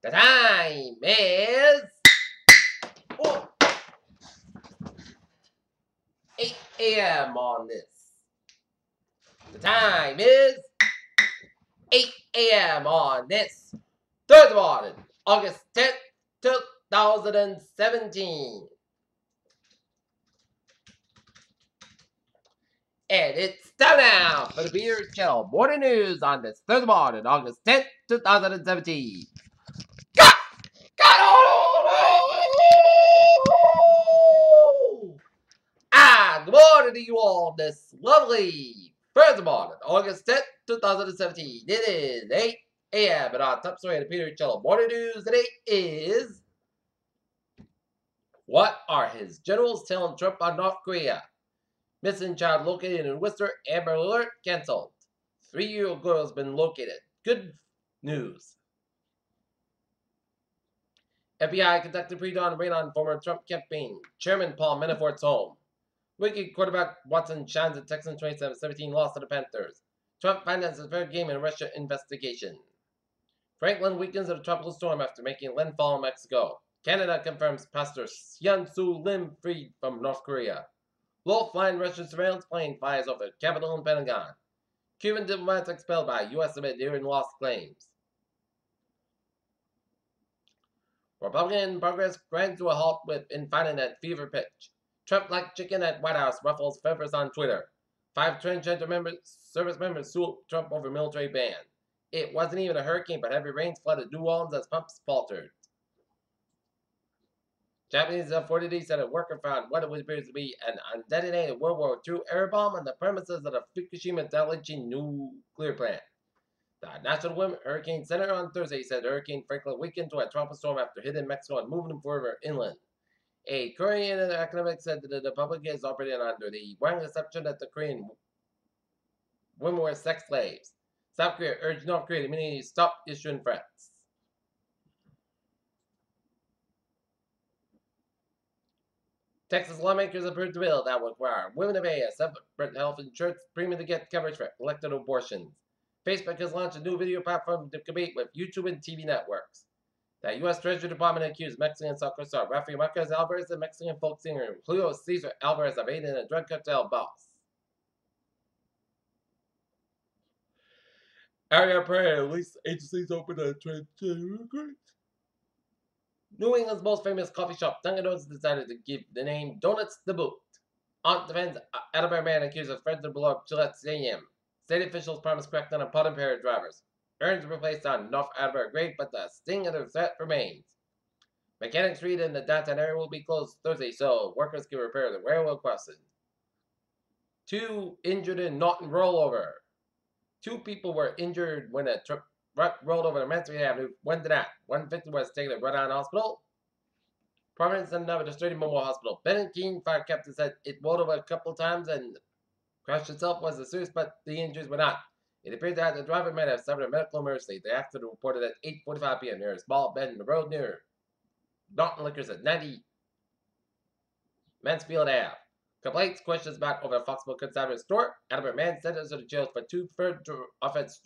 The time is 8 a.m. on this. The time is 8 a.m. on this Thursday morning, August 10th, 2017. And it's time now for the Peter Channel Morning News on this Thursday morning, August 10th, 2017. Good morning to you all this lovely Thursday morning, August 10th, 2017. It is 8 a.m. and our top story of the Peter Channel Morning News today is: what are his generals telling Trump on North Korea? Missing child located in Worcester, Amber Alert canceled. 3-year-old girl has been located. Good news. FBI conducted pre-dawn raid on former Trump campaign chairman Paul Manafort's home. Wiggins quarterback Watson shines at Texans 27-17 loss to the Panthers. Trump finances third game in Russia investigation. Franklin weakens of a tropical storm after making landfall in Mexico. Canada confirms Pastor Hyun-Soo Lim freed from North Korea. Low flying Russian surveillance plane flies over Capitol and Pentagon. Cuban diplomats expelled by U.S. amid hearing lost claims. Republican progress grinds to a halt with infighting at fever pitch. Trump-like chicken at White House ruffles feathers on Twitter. 5 transgender service members sue Trump over military ban. It wasn't even a hurricane, but heavy rains flooded New Orleans as pumps faltered. Japanese authorities said a worker found what appears to be an undetonated World War II air bomb on the premises of the Fukushima Daiichi nuclear plant. The National Wind Hurricane Center on Thursday said Hurricane Franklin weakened to a tropical storm after hitting Mexico and moving further inland. A Korean academic said that the public is operating under the wrong assumption that the Korean women were sex slaves. South Korea urged North Korea to immediately stop issuing threats. Texas lawmakers approved a bill that would require women to pay a separate health insurance premium to get coverage for elective abortions. Facebook has launched a new video platform to compete with YouTube and TV networks. The U.S. Treasury Department accused Mexican soccer star Rafael Marquez Alvarez and Mexican folk singer Julio Cesar Alvarez of aiding a drug cartel boss. Area prayer, at least agencies open to transgender immigrants. New England's most famous coffee shop, Dunkin' Donuts, decided to give the name Donuts the boot. Aunt defends Attleboro man accused of threats to blow up Gillette Stadium. State officials promised crackdown on pot impaired drivers. Urns were placed on North Attleboro grave, but the sting of the threat remains. Mechanic Street in the downtown area will be closed Thursday, so workers can repair the railroad crossing. 2 injured in Norton rollover. 2 people were injured when a truck rolled over the Mansfield Avenue. One did not. 1 victim was taken to Rhode Island Hospital. Providence and another Sturdy Memorial Hospital. Ben Keene, fire captain, said it rolled over a couple of times and crash itself was a serious, but the injuries were not. It appeared that the driver might have suffered a medical emergency. The accident reported at 8:45 p.m. near a small bend in the road near Norton Liquors at 90 Mansfield Ave. Complaints, questions about over a Foxville Consignment store. Attleboro man sentenced to jail for 2 further offense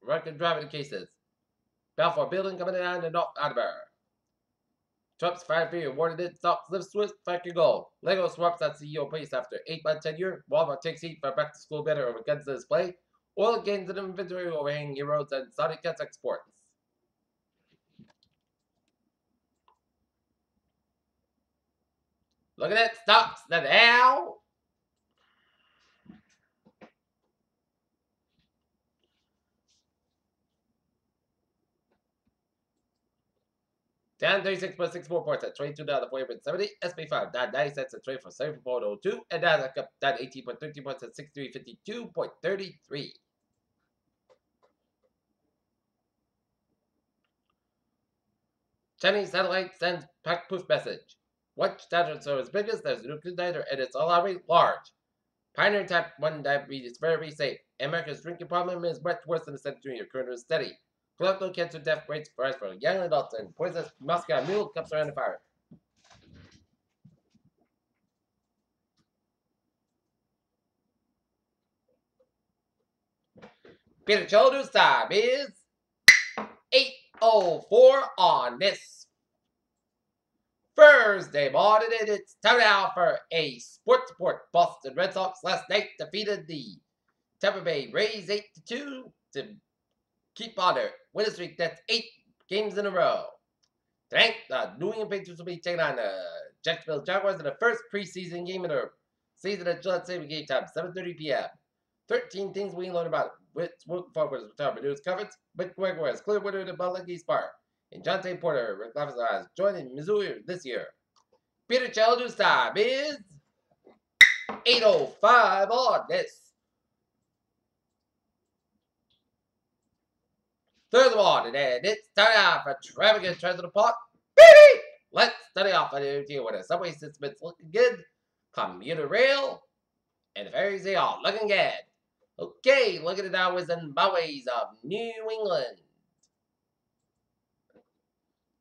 record driving cases. Balfour Building coming down to North Attleboro. Trump's 5-year awarded it. Stocks live Swiss, Frankie Gold. Lego swaps at CEO place after 8-month tenure. Walmart takes heat for back to school better over guns display. Oil gains in inventory overhanging erodes and Saudi cuts exports. Look at that stocks now. Down 36.64 points at $22.48.70. SP 5 down 90 cents at $24.74.02. And Nasdaq up down 18.13 points at $63.52.33. Chinese satellite sends pack-proof message. What dinosaur is biggest? There's a nuclear dinosaur and it's already large. Pioneer type 1 diabetes is very safe. America's drinking problem is much worse than the century. Your current is steady. Colorectal cancer death rates rise for young adults and poisonous Moscow mule cups around the fire. Peter Children's time is 8 8:04 on this Thursday morning. And it's time now for a sports report. Boston Red Sox last night defeated the Tampa Bay Rays 8-2 to keep on their winning streak. That's 8 games in a row. Tonight, the New England Patriots will be taking on the Jacksonville Jaguars in the first preseason game of the season at Gillette Stadium game time, 7:30 p.m. 13 things we learned about which work forward with top news coverage. Mick Gregory is clear winner to Butler Spark. And John Tate Porter, Rick Lafayette has joined in Missouri this year. Peter Childers time is 8:05 on this Thursday morning, and it's time now for traffic and transit report. Let's study off on the with a subway system's looking good, commuter rail, and the ferries they are looking good. Okay, look at the highways and byways of New England.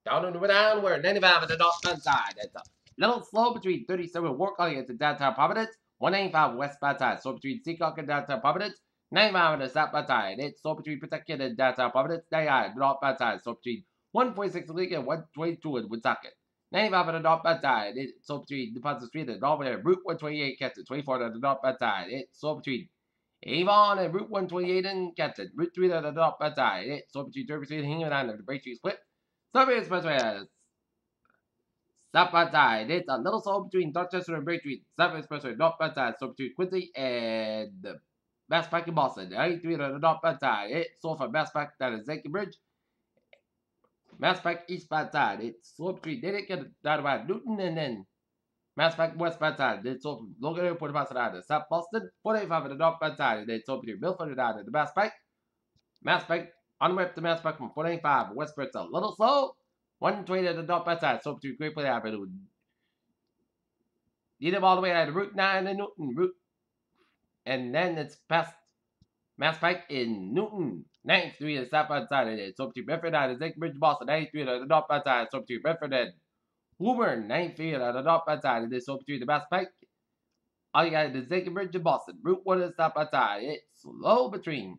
Down and down, we're 95 at the northbound side. It's a little slow between 37 Wark Elliott and downtown Providence, 195 westbound side, slow between Seacock and downtown Providence, 95 on the southbound side. It's slow between Pawtucket and downtown Providence, 99 on the northbound side, slow between 146 Lincoln and 122 in Woonsocket. 95 on the northbound side. It's slow between Deposit Street and Northern Route 128 Canton, 24 on the northbound side. It's slow between Avon and Route 128 in Canton, Route 3 on the northbound side. It's slow between Derby Street and Hingham and the Bay Street split. Subway Expressway southbound side. It's a little slow between Dorchester and Bay Street. Subway Expressway northbound side. So between Quincy and Mass Pike in Boston. 93 on the northbound side. It's slow from Mass Pike down to Zankin Bridge. Mass Pike eastbound side. It's slow between Natick down about Newton and then Mass Pike westbound side. It's slow from Logan Airport down to South Boston. 485 on the northbound side. And then slow between Milford down to the Mass Pike. Mass Pike on the way up to Mass Pike from 485. Westbrook's a little slow. 120 at the northbound side. So between Great Plains Avenue. Lead them all the way out to Route 9 and Newton. Route. And then it's past Mass Pike in Newton. 93 at the southbound side of it. So between Bedford and Zank Bridge, Boston. 93 at the northbound side. So between Bedford and Woburn. 93 at the northbound side. And then so between the Mass Pike. All you got is Zank Bridge and Boston. Route 1 at the southbound side. It's slow between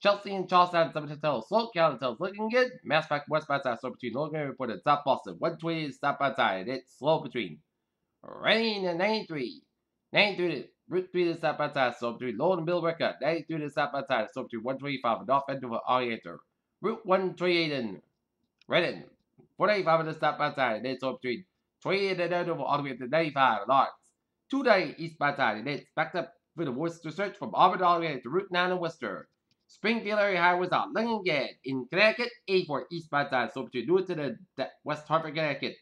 Chelsea and Charlestown, 7 Hotel, Slow County Hotels looking good. Mass Pike westbound side, slow between Logan Airport and South Boston. 120 is southbound side. It's slow between Rain and 93. 93 to Route 3 to southbound side, slow between Lowell and Bill Record. 93 to southbound side, slow between 125 and North End of Oriental. Route 128 in Redden. 485 on the southbound side, and then slow between 28 and Andover all the way to 95 and Lawrence. 290 eastbound side, and then it's backed up for the Worcester Search from Auburn all the way to Route 9 in Worcester. Springfield area highways are looking good. In Connecticut, 84 eastbound side, so between Newark to the West Hartford, Connecticut.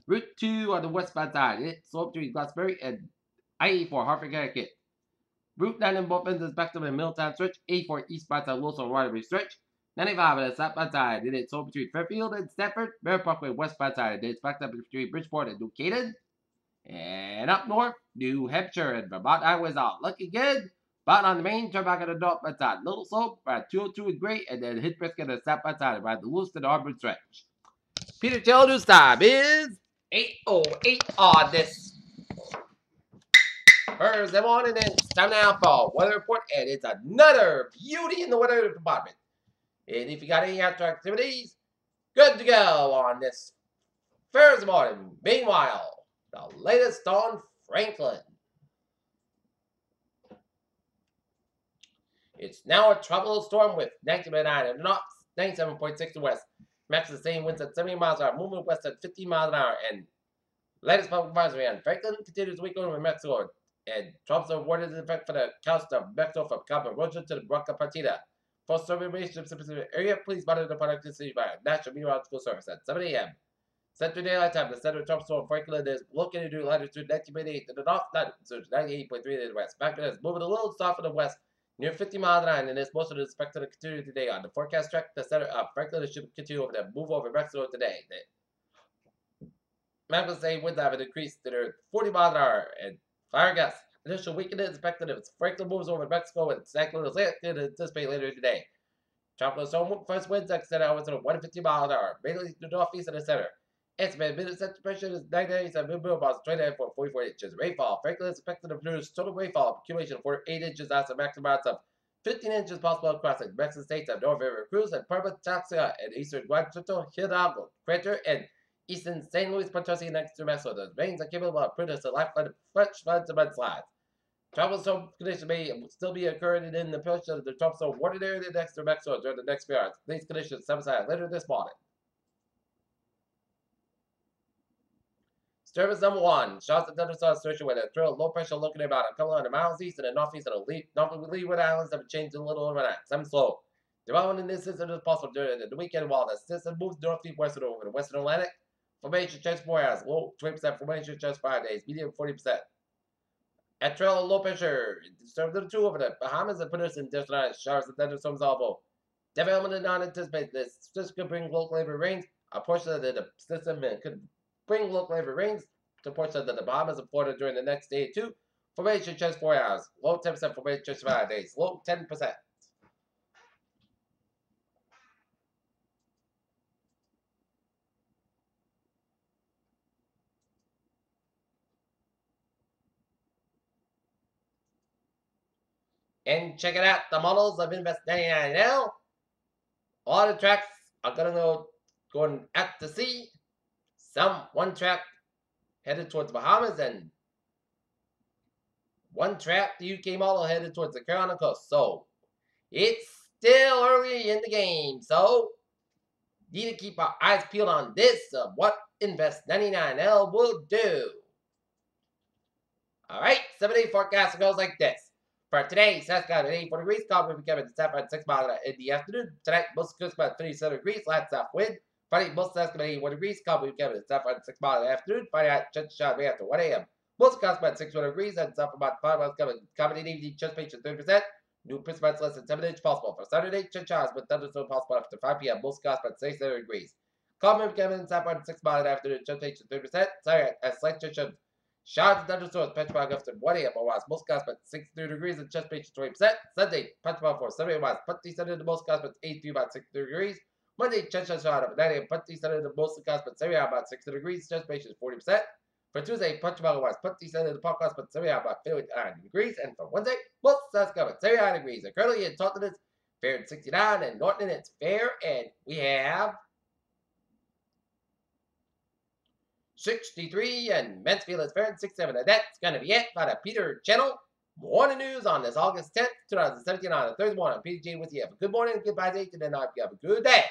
Route 2 on the westbound side, it's so between Glasbury and I-84 Hartford, Connecticut. Route 9 in both ends is backed up in Middletown Stretch, 84 eastbound side, Wilson Waterbury Stretch. 95 on the southbound side, and it's so between Fairfield and Stafford, Bear Parkway westbound side, and it's backed up between Bridgeport and New Canaan. And up north, New Hampshire and Vermont highways are looking good. But on the main turnback of the northbound side, Little Slope, by 202 and Great, and then hit Brisket on the southbound side, by the Lewiston Auburn stretch. Peter Childers' time is 8:08 on this Thursday morning, and it's time now for weather report, and it's another beauty in the weather department. And if you got any outdoor activities, good to go on this Thursday morning. Meanwhile, the latest on Franklin. It's now a tropical storm with 99 in the north, 97.6 in the west. Max the same winds at 70 miles an hour, moving west at 15 miles an hour, and latest public advisory on Franklin continues week over Mexico, and Trump's awarded in effect for the coast of Mexico from Cabo Rojo to the Bronca Partida. For survey specific area, please monitor the product city by National Meteorological Service at 7 a.m. Central Daylight Time, the center of Trump's storm Franklin is located to latitude 19.8 to the north, latitude 98.3 to the west. Franklin is moving a little south of the west, near 50 miles an hour, and is most of the expected to continue today. On the forecast track, the center of Franklin should continue over the move over Mexico today. The Maps say winds have increased to 40 miles an hour, and fire gas. Initial weekend is expected if Franklin moves over Mexico and cyclone is anticipate later today. Tropical storm first winds extend hours at 150 miles an hour, mainly to the northeast and the center. Estimated minute pressure is 997 millimeters, 29.44 inches. Rainfall. Franklin is expected to produce total rainfall accumulation for 8 inches as the maximum amounts of 15 inches possible across the Mexican states of North Veracruz and Puebla, Taxia, and eastern Guanajuato, Hidalgo, Querétaro, and eastern St. Louis Potosí next to Mexico. The rains are capable of producing lifeline of fresh floods and mudslides. Tropical storm conditions may still be occurring in the portion of the tropical water area next to Mexico during the next few hours. These conditions subside later this morning. Disturbance number 1. Showers and thunderstorms associated with a trail low pressure located about a couple hundred miles east and the northeast of the Leeward Islands have changed a little overnight. Some slow. Development in this system is possible during the weekend while the system moves northeast westward over the western Atlantic. Formation just 4 hours. Low 20% formation just 5 days. Medium 40%. At trail low pressure. Disturbance number 2 over the Bahamas and put us in distant showers and thunderstorms also. Development is not anticipated. This system could bring local heavy rains. A portion of the system could bring local heavy rains to portions of the Bahamas and Florida during the next day or two. Formation just 4 hours. Low 10% formation just 5 days. Low 10%. And check it out, the models of Invest 99 now. A lot of tracks are going out to sea. One track headed towards the Bahamas and one track, the UK model, headed towards the Carolina coast. So it's still early in the game. So need to keep our eyes peeled on this of what Invest 99L will do. All right, 7-day forecast goes like this. For today, Saskatchewan at 84 degrees, calm will be coming to 7.6 miles in the afternoon. Tonight, most coast about 37 degrees, light south wind. Friday, most Saskatchewan at 81 degrees, calm will be coming to 7.6 miles in the afternoon. Friday night, chance shot after 1 a.m. Most coast about 61 degrees, and south about 5 miles coming. Common evening, chance patch 30%. New precipitations less than 7 inches possible. For Saturday, chance shots with thunderstorm possible after 5 p.m. Most coast about 67 degrees. Calm will be coming to 7.6 miles in the afternoon, chance patch 30%. Saturday, a slight chance of showers and thunderstorms, Petrified up to 1 a.m. otherwise. Most guys but 63 degrees and chest pitch 20%. Sunday, Petrified for 70 miles, Putty Sunday, the most guys but 83 about 63 degrees. Monday, chest shot up at 9 a.m. Putty Sunday, the most guys but 70 about 60 degrees. Chest pitch is 40%. For Tuesday, Petrified wise, Putty Sunday, the podcast but 70 about 59 degrees. And for Wednesday, most guys got 79 degrees. And currently in Taunton, it's fair at 69, and Norton, it's fair, and we have 63, and Mansfield is fair at 67. And that's going to be it by the Peter Channel Morning News on this August 10th, 2017 on a Thursday morning. Peter J with you. Have a good morning, goodbye, and then I hope you have a good day.